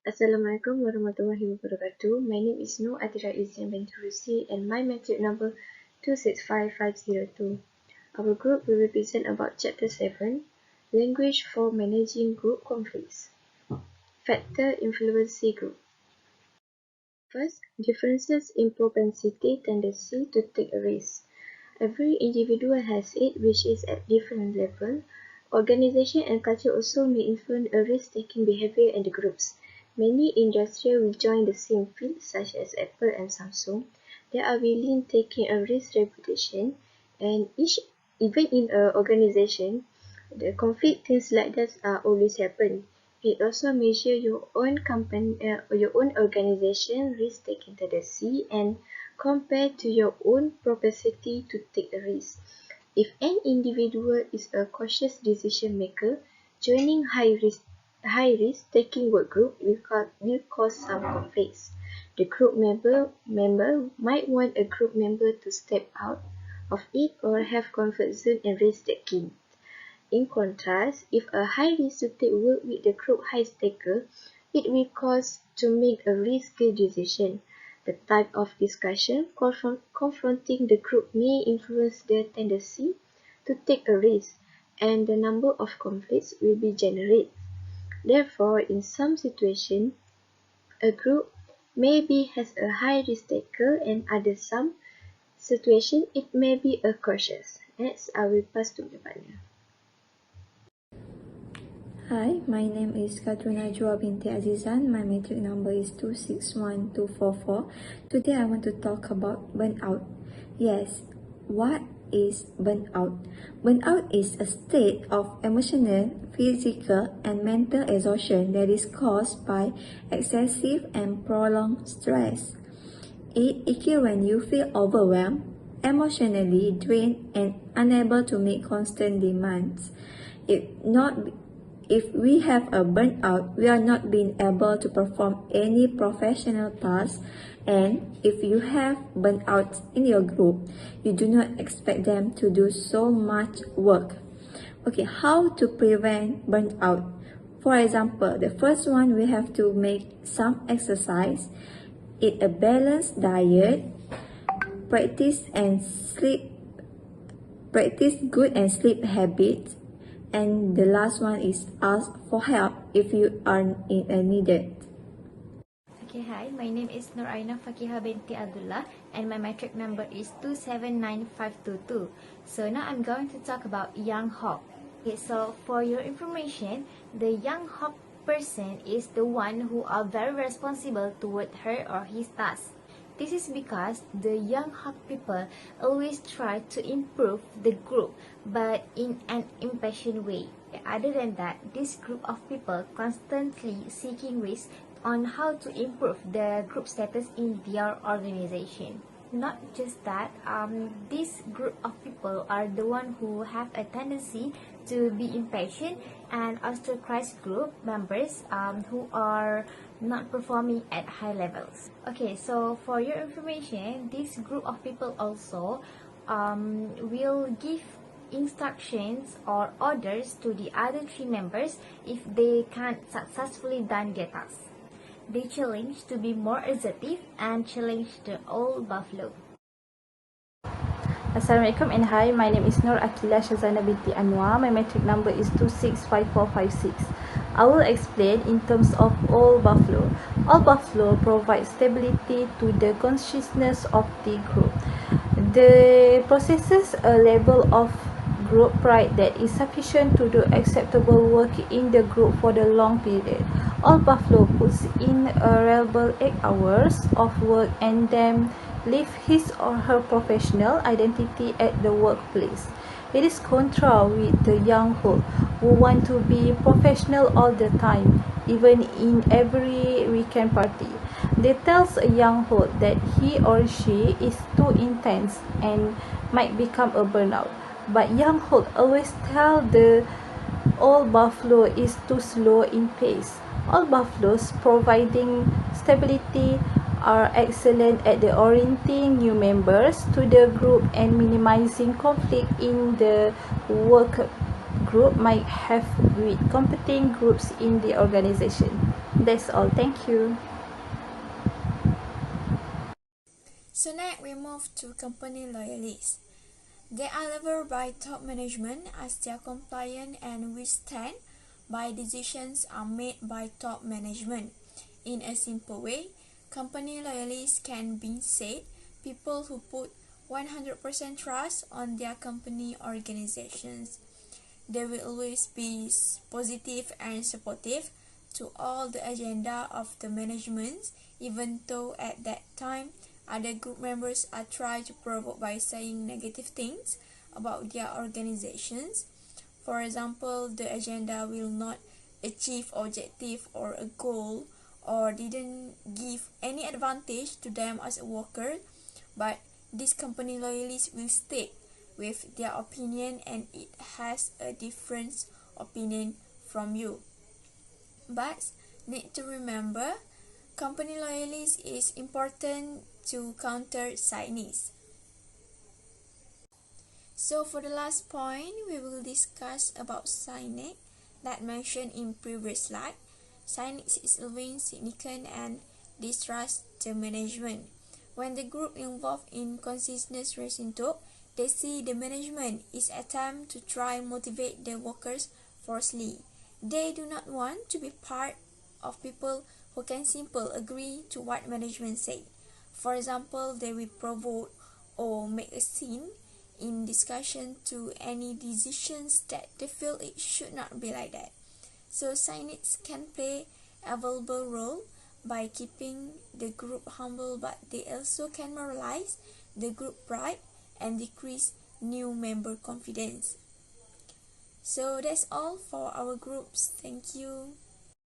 Assalamualaikum warahmatullahi wabarakatuh. My name is Nur Athirah Izyan binti Ruzi and my metric number 265502. Our group will represent about Chapter 7, Language for Managing Group Conflicts. Factor Influencing Group. First, differences in propensity tendency to take a risk. Every individual has it, which is at different level. Organization and culture also may influence a risk-taking behavior in the groups. Many industries will join the same field, such as Apple and Samsung. They are willing taking a risk reputation, and even in an organization, the conflict things like that are always happen. It also measure your own company, your own organization risk-taking tendency and compare to your own propensity to take a risk. If an individual is a cautious decision maker, joining high-risk taking work group will cause some conflicts. The group member might want a group member to step out of it or have comfort zone in risk taking. In contrast, if a high-risk to take work with the group high-taker, it will cause to make a risky decision. The type of discussion confronting the group may influence their tendency to take a risk, and the number of conflicts will be generated. Therefore, in some situations, a group maybe has a high risk taker, and other some situations it may be a cautious. Next, I will pass to my partner. Hi, my name is Qatrul Najwa binti Azizan. My metric number is 261244. Today I want to talk about burnout. Yes, what is burnout? Burnout is a state of emotional, physical, and mental exhaustion that is caused by excessive and prolonged stress. It occurs when you feel overwhelmed, emotionally drained, and unable to meet constant demands. If we have a burnout, we are not being able to perform any professional tasks, and if you have burnout in your group, you do not expect them to do so much work. Okay, how to prevent burnout? For example, the first one, we have to make some exercise, eat a balanced diet, practice good and sleep habits, and the last one is ask for help if you are needed. Okay, hi, my name is Nur Aina Faqihah binti Abdullah and my metric number is 279522. So now I'm going to talk about young hawk. Okay, so for your information, the young hawk person is the one who are very responsible toward her or his task. This is because the young hawk people always try to improve the group, but in an impatient way. Other than that, this group of people constantly seeking ways on how to improve the group status in their organization. Not just that, this group of people are the one who have a tendency to be impatient and ostracize group members who are not performing at high levels. Okay, so for your information, this group of people also will give instructions or orders to the other three members if they can't successfully done their task. They challenge to be more assertive and challenge the old buffalo. Assalamualaikum and hi, my name is Nur Aqilla Shazana binti Anuar. My metric number is 265456. I will explain in terms of all buffalo. All buffalo provide stability to the consciousness of the group. They possesses a level of group pride that is sufficient to do acceptable work in the group for the long period. All buffalo puts in a reliable 8 hours of work and then leave his or her professional identity at the workplace. It is contra with the young hawk who want to be professional all the time, even in every weekend party. They tells a young hawk that he or she is too intense and might become a burnout. But young hawk always tell the old buffalo is too slow in pace. All buffaloes providing stability are excellent at the orienting new members to the group and minimizing conflict in the work group might have with competing groups in the organization. That's all. Thank you. So next we move to company loyalists. They are leveled by top management as they are compliant and withstand by decisions are made by top management. In a simple way, company loyalists can be said people who put 100% trust on their company organizations. They will always be positive and supportive to all the agenda of the management, even though at that time other group members are trying to provoke by saying negative things about their organizations. For example, the agenda will not achieve objective or a goal or didn't give any advantage to them as a worker, but these company loyalists will stick with their opinion and it has a different opinion from you. But need to remember, company loyalists is important to counter cynics. So for the last point, we will discuss about cynic that mentioned in previous slide. Cynics is always cynical and distrust the management. When the group involved in consciousness racing talk, they see the management is attempt to try motivate the workers forcefully. They do not want to be part of people who can simply agree to what management say. For example, they will provoke or make a scene in discussion to any decisions that they feel it should not be like that. So cynics can play a valuable role by keeping the group humble, but they also can moralize the group pride and decrease new member confidence. So that's all for our groups. Thank you.